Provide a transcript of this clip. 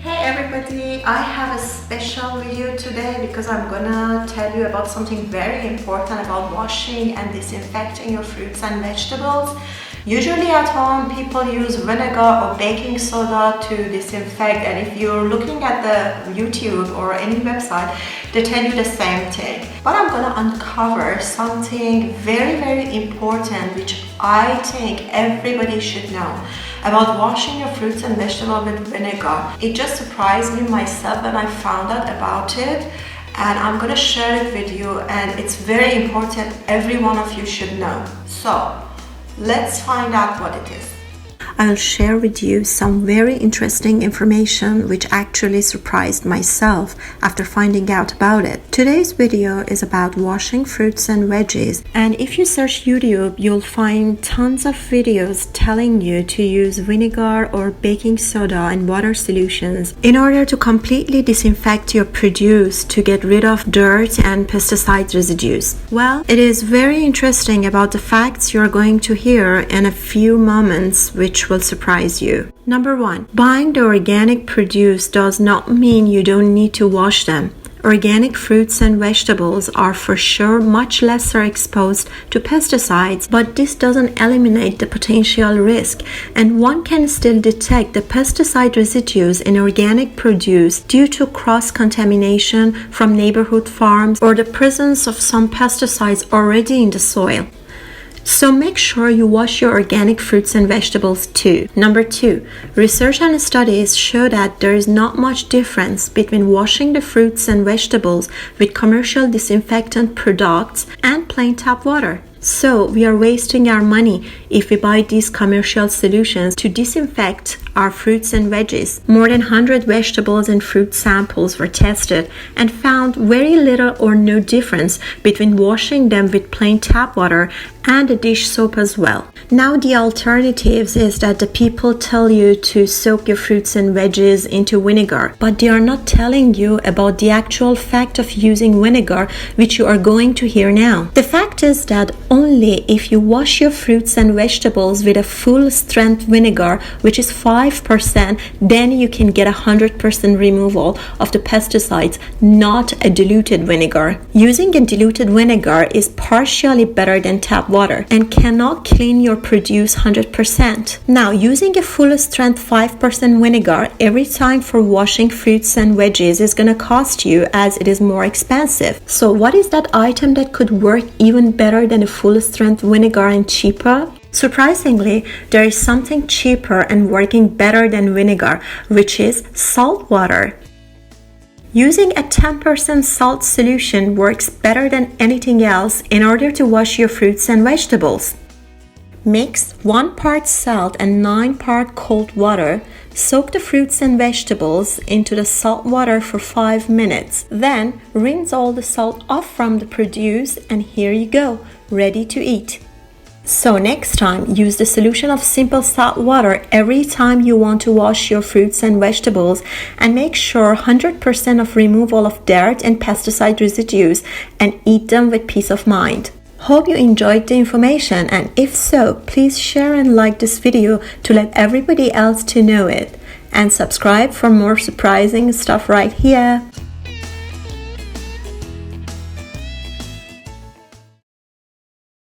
Hey everybody, I have a special video today because I'm gonna tell you about something very important about washing and disinfecting your fruits and vegetables. Usually at home people use vinegar or baking soda to disinfect, and if you're looking at the YouTube or any website, they tell you the same thing. But I'm gonna uncover something very important which I think everybody should know about washing your fruits and vegetables with vinegar. It just surprised me myself when I found out about it, and I'm gonna share it with you, and it's very important. Every one of you should know. So let's find out what it is. I'll share with you some very interesting information which actually surprised myself after finding out about it. Today's video is about washing fruits and veggies, and if you search YouTube, you'll find tons of videos telling you to use vinegar or baking soda in water solutions in order to completely disinfect your produce to get rid of dirt and pesticide residues. Well, it is very interesting about the facts you're going to hear in a few moments which will surprise you. Number 1, buying the organic produce does not mean you don't need to wash them. Organic fruits and vegetables are for sure much lesser exposed to pesticides, but this doesn't eliminate the potential risk, and one can still detect the pesticide residues in organic produce due to cross-contamination from neighborhood farms or the presence of some pesticides already in the soil. So make sure you wash your organic fruits and vegetables too. Number 2, research and studies show that there is not much difference between washing the fruits and vegetables with commercial disinfectant products and plain tap water. So we are wasting our money if we buy these commercial solutions to disinfect our fruits and veggies. More than 100 vegetables and fruit samples were tested and found very little or no difference between washing them with plain tap water and a dish soap as well. Now the alternatives is that the people tell you to soak your fruits and veggies into vinegar, but they are not telling you about the actual fact of using vinegar, which you are going to hear now. The fact is that only if you wash your fruits and vegetables with a full strength vinegar, which is 5%, then you can get 100% removal of the pesticides, not a diluted vinegar. Using a diluted vinegar is partially better than tap water and cannot clean your produce 100%. Now, using a full strength 5% vinegar every time for washing fruits and veggies is gonna cost you, as it is more expensive. So what is that item that could work even better than a full strength vinegar and cheaper? Surprisingly, there is something cheaper and working better than vinegar, which is salt water. Using a 10% salt solution works better than anything else in order to wash your fruits and vegetables. Mix 1 part salt and 9 part cold water. Soak the fruits and vegetables into the salt water for 5 minutes. Then rinse all the salt off from the produce, and here you go, ready to eat. So next time, use the solution of simple salt water every time you want to wash your fruits and vegetables, and make sure 100% of removal of dirt and pesticide residues, and eat them with peace of mind. Hope you enjoyed the information, and if so, please share and like this video to let everybody else to know it, and subscribe for more surprising stuff right here.